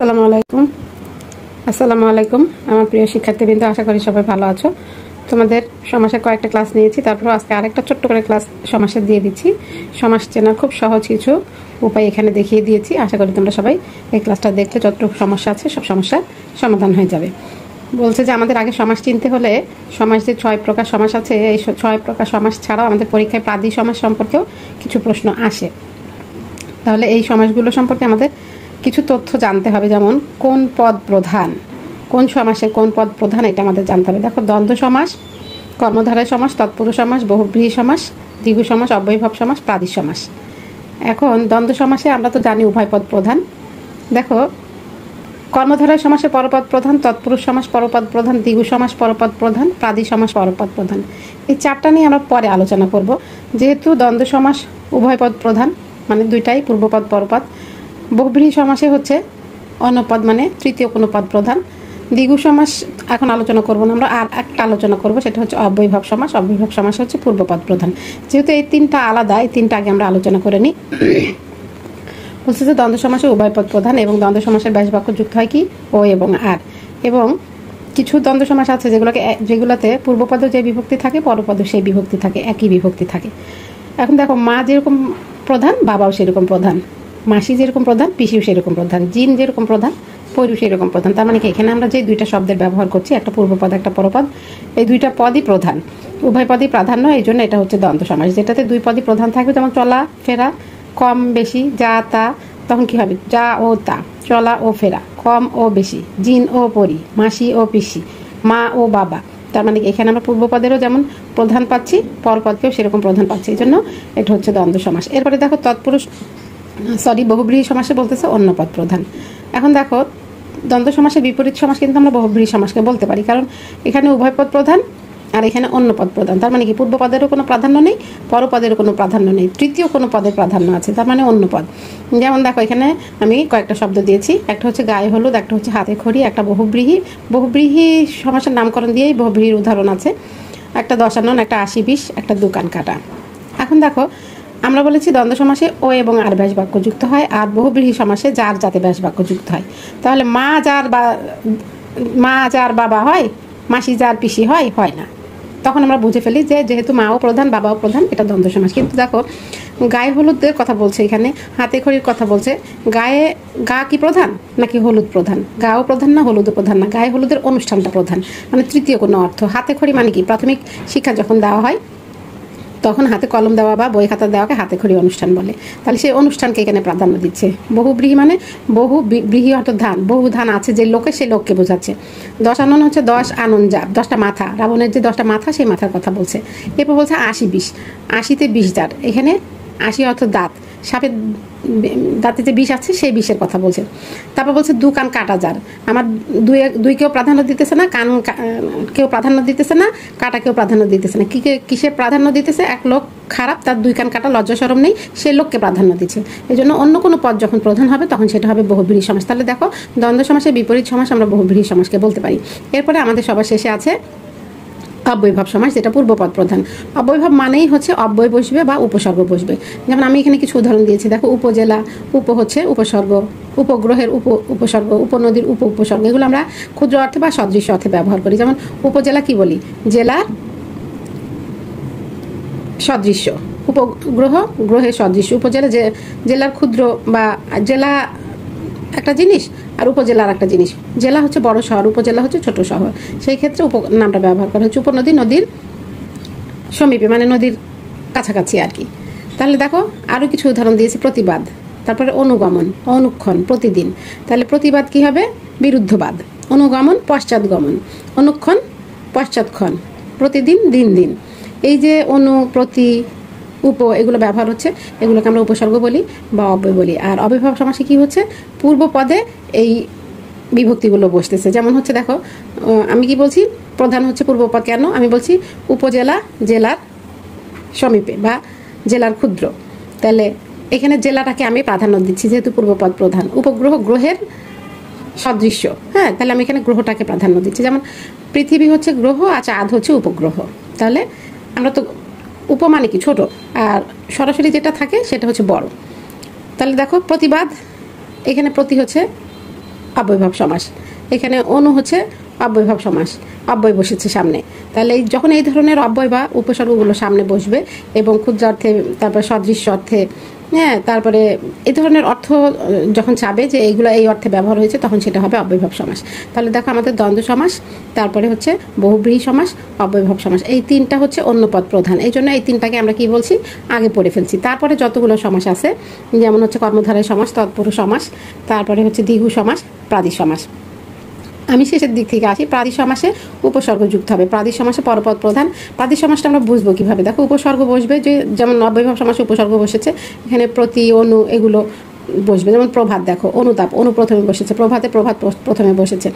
আসসালামু আলাইকুম। আসসালামু আলাইকুম আমার প্রিয় শিক্ষার্থীবৃন্দ, আশা করি সবাই ভালো আছো। তোমাদের সমাসের কয়েকটা ক্লাস নিয়েছি, তারপর আজকে আরেকটা ছোট্ট করে ক্লাস সমাসের দিয়ে দিচ্ছি। সমাস চেনার খুব সহজ কিছু উপায় এখানে দেখিয়ে দিয়েছি। আশা করি তোমরা সবাই এই ক্লাসটা দেখলে যতটুকু সমস্যা আছে সব সমস্যার সমাধান হয়ে যাবে। বলছে যে আমাদের আগে সমাস চিনতে হলে সমাস যে 6 প্রকার সমাস আছে, এই 6 প্রকার সমাস ছাড়াও আমাদের পরীক্ষায় প্রাদি সমাস সম্পর্কেও কিছু প্রশ্ন আসে। তাহলে এই সমাসগুলো সম্পর্কে আমাদের কিছু তথ্য জানতে হবে, যেমন কোন পদ প্রধান, কোন সমাসে কোন পদ প্রধান, এটা আমাদের জানতে হবে। দেখো, দ্বন্দ্ব সমাস, কর্মধারয় সমাস, তৎপুরুষ সমাস, বহুব্রীহি সমাস, দ্বিগু সমাস, অব্যয়ীভাব সমাস, প্রাদি সমাস। এখন দ্বন্দ্ব সমাসে আমরা তো জানি উভয় পদ প্রধান। দেখো, কর্মধারয় সমাসে পরপদ প্রধান, তৎপুরুষ সমাস পরপদ প্রধান, দ্বিগু সমাস পরপদ প্রধান, প্রাদি সমাস পরপদ প্রধান। এই চারটা নিয়ে আমরা পরে আলোচনা করব। যেহেতু দ্বন্দ্ব সমাস উভয় পদ প্রধান, মানে দুইটাই পূর্বপদ পরপদ। বহুব্রীহি সমাসে হচ্ছে অন্যপদ, মানে তৃতীয় কোনো পদ প্রধান। দ্বিগু সমাস এখন আলোচনা করব না আমরা, আর একটা আলোচনা করব, সেটা হচ্ছে অব্যয়ীভাব সমাস। অব্যয়ীভাব সমাস হচ্ছে পূর্বপদ প্রধান। যেহেতু এই তিনটা আলাদা, এই তিনটা আগে আমরা আলোচনা করে নিই। বলছে যে দ্বন্দ্ব সমাসে উভয় পদ প্রধান এবং দ্বন্দ্ব সমাসের ব্যাস বাক্য যুক্ত হয় কি ও এবং আর। এবং কিছু দ্বন্দ্ব সমাস আছে যেগুলোতে পূর্বপদে যে বিভক্তি থাকে, পরপদে সেই বিভক্তি থাকে, একই বিভক্তি থাকে। এখন দেখো, মা যেরকম প্রধান, বাবাও সেরকম প্রধান, মাসি যেরকম প্রধান, পিসিও সেরকম প্রধান, জিন যেরকম প্রধান, পৈরু সেরকম প্রধান। তার মানে কি, এখানে আমরা যে দুইটা শব্দের ব্যবহার করছি, একটা পূর্বপদ একটা পরপদ, এই দুইটা পদই প্রধান, উভয় পদই প্রাধান্য। এই জন্য এটা হচ্ছে দ্বন্দ্ব সমাস, যেটাতে দুই পদই প্রধান থাকবে। যেমন চলা ফেরা, কম বেশি, যা তা, তখন কি হবে, যা ও তা, চলা ও ফেরা, কম ও বেশি, জিন ও পরি, মাসি ও পিসি, মা ও বাবা। তার মানে এখানে আমরা পূর্বপদেরও যেমন প্রধান পাচ্ছি, পরপদকেও সেরকম প্রধান পাচ্ছি। এই জন্য এটা হচ্ছে দ্বন্দ্ব সমাস। এরপরে দেখো, বহুব্রীহি সমাসে বলতেছে অন্য পদ প্রধান। এখন দেখো, দ্বন্দ্ব সমাসের বিপরীত সমাস কিন্তু আমরা বহুব্রীহি সমাসকে বলতে পারি, কারণ এখানে উভয় পদ প্রধান আর এখানে অন্য পদ প্রধান। তার মানে কি, পূর্বপদেরও কোনো প্রাধান্য নেই, পরপদেরও কোনো প্রাধান্য নেই, তৃতীয় কোনো পদের প্রাধান্য আছে, তার মানে অন্য পদ। যেমন দেখো, এখানে আমি কয়েকটা শব্দ দিয়েছি, একটা হচ্ছে গায়ে হলুদ, একটা হচ্ছে হাতে খড়ি, একটা বহুব্রীহি সমাসের নামকরণ দিয়েই বহুব্রীহির উদাহরণ আছে। একটা দশানন, একটা 80-20, একটা দোকান কাটা। এখন দেখো, আমরা বলেছি দ্বন্দ্ব সমাসে ও এবং আর ব্যাস বাক্য যুক্ত হয়, আর বহুব্রীহি সমাসে যার যাতে ব্যাস বাক্য যুক্ত হয়। তাহলে মা যার বাবা হয়, মাসি যার পিসি হয়, হয় না। তখন আমরা বুঝে ফেলি যে যেহেতু মাও প্রধান বাবাও প্রধান, এটা দ্বন্দ্ব সমাস। কিন্তু দেখো, গায়ে হলুদের কথা বলছে, এখানে হাতে খড়ির কথা বলছে। গা কি প্রধান নাকি হলুদ প্রধান? গাও প্রধান না, হলুদও প্রধান না, গায়ে হলুদের অনুষ্ঠানটা প্রধান, মানে তৃতীয় কোনো অর্থ। হাতে খড়ি মানে কি, প্রাথমিক শিক্ষা যখন দেওয়া হয় তখন হাতে কলম দেওয়া বা বই খাতা দেওয়াকে হাতে খড়ি অনুষ্ঠান বলে। তাহলে সেই অনুষ্ঠানকে এখানে প্রাধান্য দিচ্ছে। বহুব্রীহি মানে ব্রীহি অর্থ ধান, বহু ধান আছে যে লোকে, সেই লোককে বোঝাচ্ছে। দশানন হচ্ছে 10 আনন, যা 10টা মাথা, রাবণের যে 10টা মাথা, সেই মাথার কথা বলছে। এরপর বলছে 80-20, 80-তে 20 জার, এখানে 80 অর্থ দাঁত, সাপের দাঁতে যে বিষ আছে সেই বিষের কথা বলছে। তারপর বলছে দু কান কাটা যার, আমার দুই কেউ প্রাধান্য দিতেছে না, কান কেউ প্রাধান্য দিতেছে না, কাটা কেউ প্রাধান্য দিতেছে না। কিসে প্রাধান্য দিতেছে? এক লোক খারাপ, তার 2 কান কাটা, লজ্জা শরম নেই, সেই লোককে প্রাধান্য দিচ্ছে। এই জন্য অন্য কোনো পদ যখন প্রধান হবে তখন সেটা হবে বহুব্রীহি সমাস। তাহলে দেখো, দ্বন্দ্ব সমাসের বিপরীত সমাস আমরা বহুব্রীহি সমাসকে বলতে পারি। এরপরে আমাদের সবার শেষে আছে অব্যয়ীভাব সমাস, যেটা পূর্বপদ প্রধান। অব্যয়ীভাব মানেই হচ্ছে অব্যয় বসবে বা উপসর্গ বসবে। যেমন আমি এখানে কিছু উদাহরণ দিয়েছি, দেখো, উপজেলা, উপ হচ্ছে উপসর্গ, উপগ্রহের উপসর্গ, উপনদীর উপসর্গ, এগুলো আমরা ক্ষুদ্র অর্থে বা সদৃশ্য অর্থে ব্যবহার করি। যেমন উপজেলা কি বলি, জেলার সদৃশ্য, উপগ্রহ গ্রহের সদৃশ্য, উপজেলা জেলার ক্ষুদ্র, বা জেলা একটা জিনিস আর উপজেলার একটা জিনিস। জেলা হচ্ছে বড় শহর, উপজেলা হচ্ছে ছোট শহর, সেই ক্ষেত্রে নামটা ব্যবহার করা হচ্ছে। উপনদী নদীর সমীপে, মানে নদীর কাছাকাছি আর কি। তাহলে দেখো, আরও কিছু উদাহরণ দিয়েছে। প্রতিবাদ, তারপরে অনুগমন, অনুক্ষণ, প্রতিদিন। তাহলে প্রতিবাদ কি হবে? বিরুদ্ধবাদ। অনুগমন পশ্চাৎগমন, অনুক্ষণ পশ্চাৎক্ষণ, প্রতিদিন দিন দিন। এই যে অনু, প্রতি, এগুলো ব্যবহার হচ্ছে, এগুলোকে আমরা উপসর্গ বলি বা অব্যয় বলি। আর অব্যয়ীভাব সমাসে কি হচ্ছে, পূর্ব পদে এই বিভক্তিগুলো বসতেছে। যেমন হচ্ছে দেখো, আমি কি বলছি, প্রধান হচ্ছে পূর্বপদ। কেন আমি বলছি? উপজেলা জেলার সমীপে বা জেলার ক্ষুদ্র। তাহলে এখানে জেলাটাকে আমি প্রাধান্য দিচ্ছি, যেহেতু পূর্বপদ প্রধান। উপগ্রহ গ্রহের সদৃশ্য, হ্যাঁ, তাহলে আমি এখানে গ্রহটাকে প্রাধান্য দিচ্ছি। যেমন পৃথিবী হচ্ছে গ্রহ আর চাঁদ হচ্ছে উপগ্রহ। তাহলে আমরা তো উপমানে কি ছোট, আর সরাসরি যেটা থাকে সেটা হচ্ছে বড়। তাহলে দেখো, প্রতিবাদ, এখানে প্রতি হচ্ছে অব্যয়ভাব সমাস। এখানে অনু হচ্ছে অব্যয়ভাব সমাস, অব্যয় বসেছে সামনে। তাহলে যখন এই ধরনের অব্যয় বা উপসর্গগুলো সামনে বসবে এবং ক্ষুদ্র অর্থে, তারপর সদৃশ্য অর্থে, হ্যাঁ, তারপরে এই ধরনের অর্থ যখন চাবে যে এইগুলো এই অর্থে ব্যবহার হয়েছে, তখন সেটা হবে অব্যয়ভাব সমাস। তাহলে দেখো আমাদের দ্বন্দ্ব সমাস, তারপরে হচ্ছে বহুব্রীহি সমাস, অব্যয়ভাব সমাস, এই তিনটা হচ্ছে অন্য পদ প্রধান। এই জন্য এই তিনটাকে আমরা কি বলছি, আগে পড়ে ফেলছি। তারপরে যতগুলো সমাস আছে, যেমন হচ্ছে কর্মধারয় সমাস, তৎপুরুষ সমাস, তারপরে হচ্ছে দ্বিগু সমাস, প্রাদি সমাস। আমি শেষের দিক থেকে আসি। প্রাদি সমাসে উপসর্গ যুক্ত হবে, প্রাদি সমাসে পরপদ প্রধান। প্রাদি সমাসটা আমরা বুঝবো কিভাবে, দেখো উপসর্গ বসবে, যে যেমন অব্যয়ভাব সমাসে উপসর্গ বসেছে, এখানে প্রতি, অনু এগুলো বসবে। যেমন প্রভাত, দেখো অনুতাপ, অনু প্রথমে বসেছে, প্রভাতে প্রভাত প্রথমে বসেছে,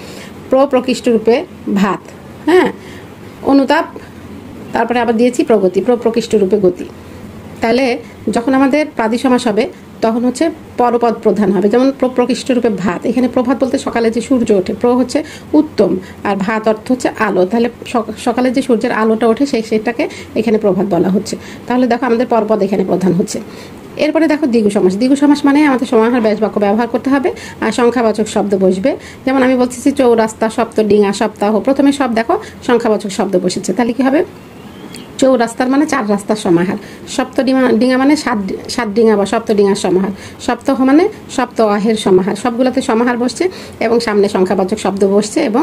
প্রকৃষ্ট রূপে ভাত, হ্যাঁ, অনুতাপ, তারপরে আবার দিয়েছি প্রগতি, প্রকৃষ্ট রূপে গতি। তাহলে যখন আমাদের প্রাদি সমাস হবে তখন হচ্ছে পরপদ প্রধান হবে। যেমন প্রকৃষ্ট রূপে ভাত, এখানে প্রভাত বলতে সকালে যে সূর্য ওঠে, হচ্ছে উত্তম, আর ভাত অর্থ হচ্ছে আলো। তাহলে সকালে যে সূর্যের আলোটা ওঠে সেটাকে এখানে প্রভাত বলা হচ্ছে। তাহলে দেখো আমাদের পরপদ এখানে প্রধান হচ্ছে। এরপরে দেখো দ্বিগু সমাস। দ্বিগু সমাস মানে আমাদের সমাহার ব্যাস বাক্য ব্যবহার করতে হবে আর সংখ্যাবাচক শব্দ বসবে। যেমন আমি বলতেছি চৌরাস্তা, সপ্তডিঙা, সপ্তাহ, প্রথমে সব দেখো সংখ্যাবাচক শব্দ বসেছে। তাহলে কি হবে, চৌরাস্তার মানে 4 রাস্তার সমাহার, সপ্তডিঙা মানে 7 ডিঙা বা সপ্তডিঙার সমাহার, সপ্তাহ মানে সপ্তাহের সমাহার, সবগুলোতে সমাহার বসছে এবং সামনে সংখ্যাবাচক শব্দ বসছে, এবং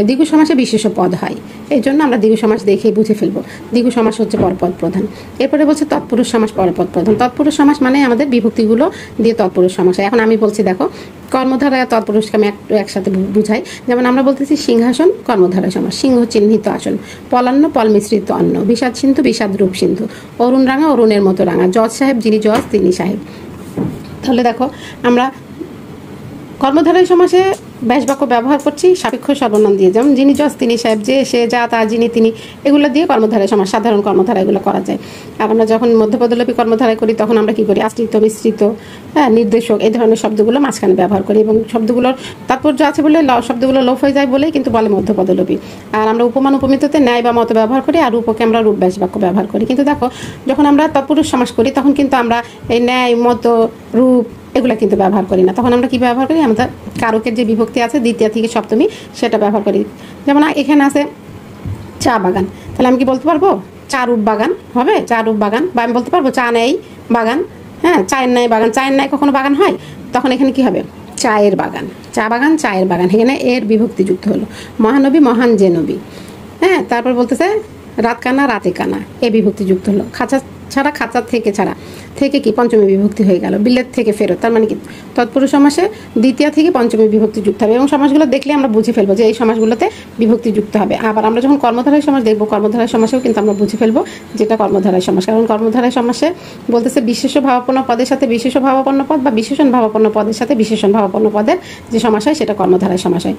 দ্বিগু সমাসে বিশেষ পদ হয়। এই জন্য আমরা দ্বিগু সমাস দেখেই বুঝে ফেলবো দ্বিগু সমাস হচ্ছে পরপদ প্রধান। এরপরে বলছে তৎপুরুষ সমাস পরপদ প্রধান। তৎপুরুষ সমাস মানে আমাদের বিভক্তিগুলো দিয়ে তৎপুরুষ সমাস। এখন আমি বলছি দেখো, কর্মধারায় তৎপুরুষকে আমি একসাথে বুঝাই। যেমন আমরা বলতেছি সিংহাসন, কর্মধারয় সমাস, সিংহ চিহ্নিত আসন, পলান্ন, পল মিশ্রিত অন্ন, বিষাদ সিন্ধু, বিষাদ রূপ সিন্ধু, অরুণ রাঙা, অরুণের মতো রাঙা, জজ সাহেব, যিনি জজ তিনি সাহেব। তাহলে দেখো আমরা কর্মধারয় সমাসে ব্যাস বাক্য ব্যবহার করছি সাপেক্ষ সর্বনাম দিয়ে, যেমন যিনি জজ তিনি সাহেব, যে সে যা তা যিনি তিনি, এগুলো দিয়ে কর্মধারয় সমাস, সাধারণ কর্মধারা এগুলো করা যায়। আর আমরা যখন মধ্যপদলোপী কর্মধারায় করি তখন আমরা কি করি, আশ্রিত, মিশ্রিত, হ্যাঁ, নির্দেশক, এই ধরনের শব্দগুলো মাঝখানে ব্যবহার করি, এবং শব্দগুলোর তাৎপর্য আছে বলে শব্দগুলো লোপ হয়ে যায় বলেই কিন্তু বলে মধ্যপদলোপী। আর আমরা উপমান উপমিততে ন্যায় বা মত ব্যবহার করি, আর রূপকে আমরা রূপ ব্যাস বাক্য ব্যবহার করি। কিন্তু দেখো যখন আমরা তৎপুরুষ সমাস করি তখন কিন্তু আমরা এই ন্যায়, মত, রূপ এগুলো কিন্তু ব্যবহার করি না। তখন আমরা কি ব্যবহার করি, আমাদের কারকের যে বিভক্তি আছে দ্বিতীয় থেকে সপ্তমী, সেটা ব্যবহার করি। যেমন এখানে আছে চা বাগান, তাহলে আমি কি বলতে পারবো, চা রূপ বাগান হবে, চা রূপ বাগান, বা আমি বলতে পারবো চা নেই বাগান, হ্যাঁ, চায়ের ন্যায় বাগান, চায়ের ন্যায় কখনো বাগান হয়, তখন এখানে কি হবে, চায়ের বাগান, চা বাগান, চায়ের বাগান, এখানে এর বিভক্তি যুক্ত হলো। মহানবী, মহান যে নবী, হ্যাঁ, তারপর বলতেছে রাত কানা, রাতে কানা, এ বিভক্তি যুক্ত হলো। খাঁচা ছাড়া, খাঁচা থেকে ছাড়া, থেকে কি পঞ্চমী বিভক্তি হয়ে গেল। বিলেত থেকে ফেরত, তার মানে কি তৎপুরুষ সমাসে দ্বিতীয় থেকে পঞ্চমী বিভক্তি যুক্ত হবে, এবং সমাসগুলো দেখলে আমরা বুঝে ফেলবো যে এই সমাসগুলোতে বিভক্তি যুক্ত হবে। আবার আমরা যখন কর্মধারয় সমাস দেখবো, কর্মধারয় সমাসেও কিন্তু আমরা বুঝে ফেলবো যেটা কর্মধারয় সমাস, কারণ কর্মধারয় সমাসে বলতেছে বিশেষ ভাবাপন্ন পদের সাথে বিশেষ ভাবাপন্ন পদ, বা বিশেষণ ভাবাপন্ন পদের সাথে বিশেষণ ভাবাপন্ন পদের যে সমাস হয় সেটা কর্মধারয় সমাস হয়।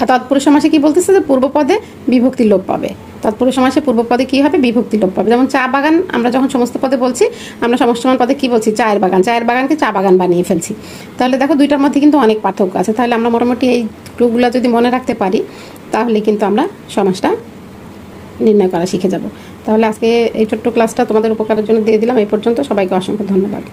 আর তৎপুরুষ সমাসে কি বলতেছে, যে পূর্ব পদে বিভক্তি লোপ পাবে। তৎপুরুষ সমাসে পূর্ব পদে কি হবে, বিভক্তি লোপ পাবে। যেমন চা বাগান আমরা যখন সমস্ত পদে বলছি, আমরা সমস্তমান পদে কি বলছি, চায়ের বাগান, চায়ের বাগানকে চা বাগান বানিয়ে ফেলছি। তাহলে দেখো দুইটার মধ্যে কিন্তু অনেক পার্থক্য আছে। তাহলে আমরা মোটামুটি এই ক্লুগুলো যদি মনে রাখতে পারি তাহলে কিন্তু আমরা সমাসটা নির্ণয় করা শিখে যাব। তাহলে আজকে এই ছোট্ট ক্লাসটা তোমাদের উপকারের জন্য দিয়ে দিলাম। এই পর্যন্ত সবাইকে অসংখ্য ধন্যবাদ।